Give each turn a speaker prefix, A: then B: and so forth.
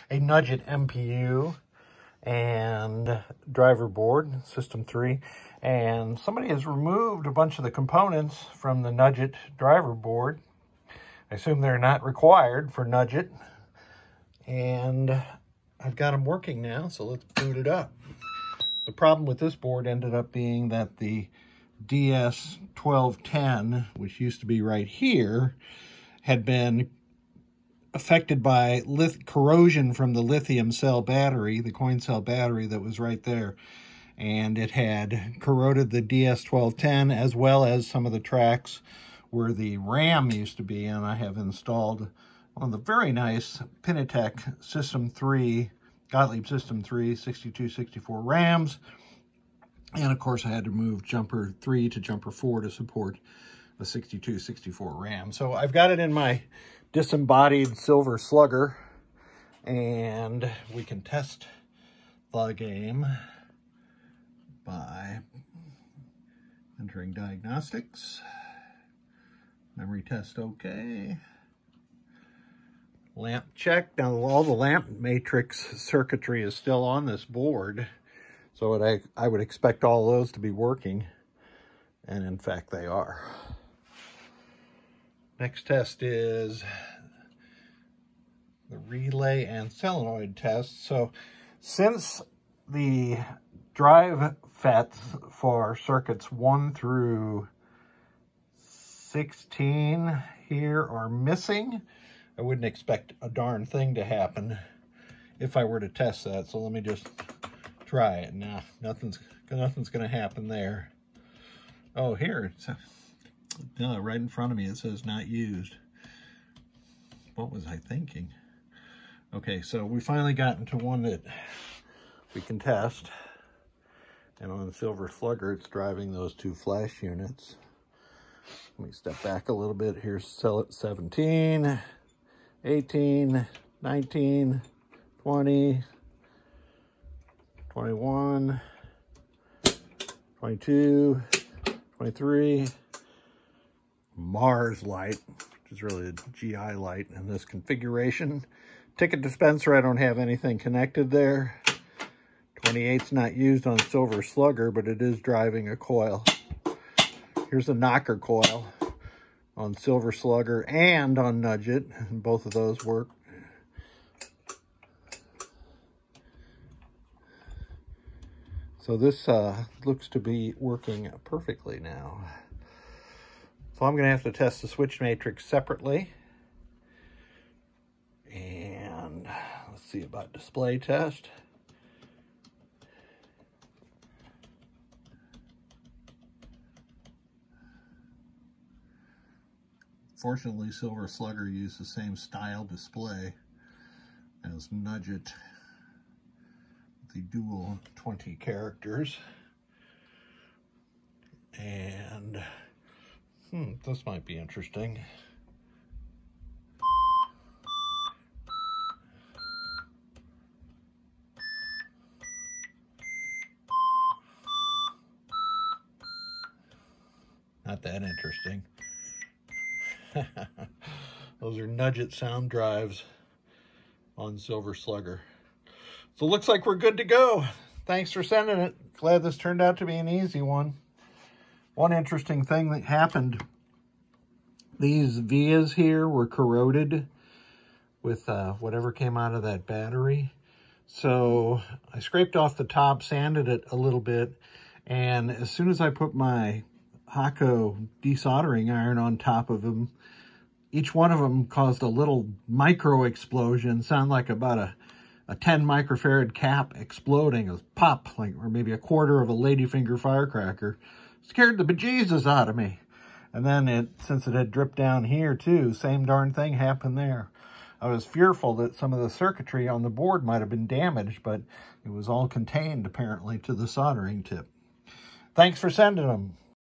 A: a Nugget MPU and driver board, system 3. And somebody has removed a bunch of the components from the Nugget driver board. I assume they're not required for Nugget. And I've got them working now, so let's boot it up. The problem with this board ended up being that the DS1210, which used to be right here, had been affected by corrosion from the lithium cell battery, the coin cell battery that was right there. And it had corroded the DS1210 as well as some of the tracks where the RAM used to be. And I have installed one of the very nice Pinatech System 3, Gottlieb System 3 6264 RAMs. And of course I had to move jumper 3 to jumper 4 to support the 6264 RAM. So I've got it in my disembodied silver slugger, and we can test the game by entering diagnostics. Memory test okay. Lamp check. Now all the lamp matrix circuitry is still on this board, so I would expect all those to be working, and in fact they are. Next test is the relay and solenoid test. So since the drive FETs for circuits 1 through 16 here are missing, I wouldn't expect a darn thing to happen if I were to test that. So let me just try it. Nah, nothing's going to happen there. Oh, here, it's right in front of me, it says not used. What was I thinking? Okay, so we finally got into one that we can test. And on the silver slugger, it's driving those 2 flash units. Let me step back a little bit. Here's cell 17, 18, 19, 20, 21, 22, 23, Mars light, which is really a GI light in this configuration. Ticket dispenser, I don't have anything connected there. 28's not used on silver slugger, but it is driving a coil. Here's a knocker coil on silver slugger and on Nugget, and both of those work. So this looks to be working perfectly now. So I'm going to have to test the switch matrix separately. And let's see about display test. Fortunately, silver slugger used the same style display as Nugget, the dual 20 characters. And this might be interesting. Not that interesting. Those are Nugget sound drives on silver slugger. So it looks like we're good to go. Thanks for sending it. Glad this turned out to be an easy one. One interesting thing that happened, these vias here were corroded with whatever came out of that battery. So I scraped off the top, sanded it a little bit, and as soon as I put my Hakko desoldering iron on top of them, each one of them caused a little micro explosion, sound like about a 10 microfarad cap exploding, a pop, like, or maybe a quarter of a ladyfinger firecracker. Scared the bejesus out of me. And then since it had dripped down here too, same darn thing happened there. I was fearful that some of the circuitry on the board might have been damaged, but it was all contained apparently to the soldering tip. Thanks for sending them.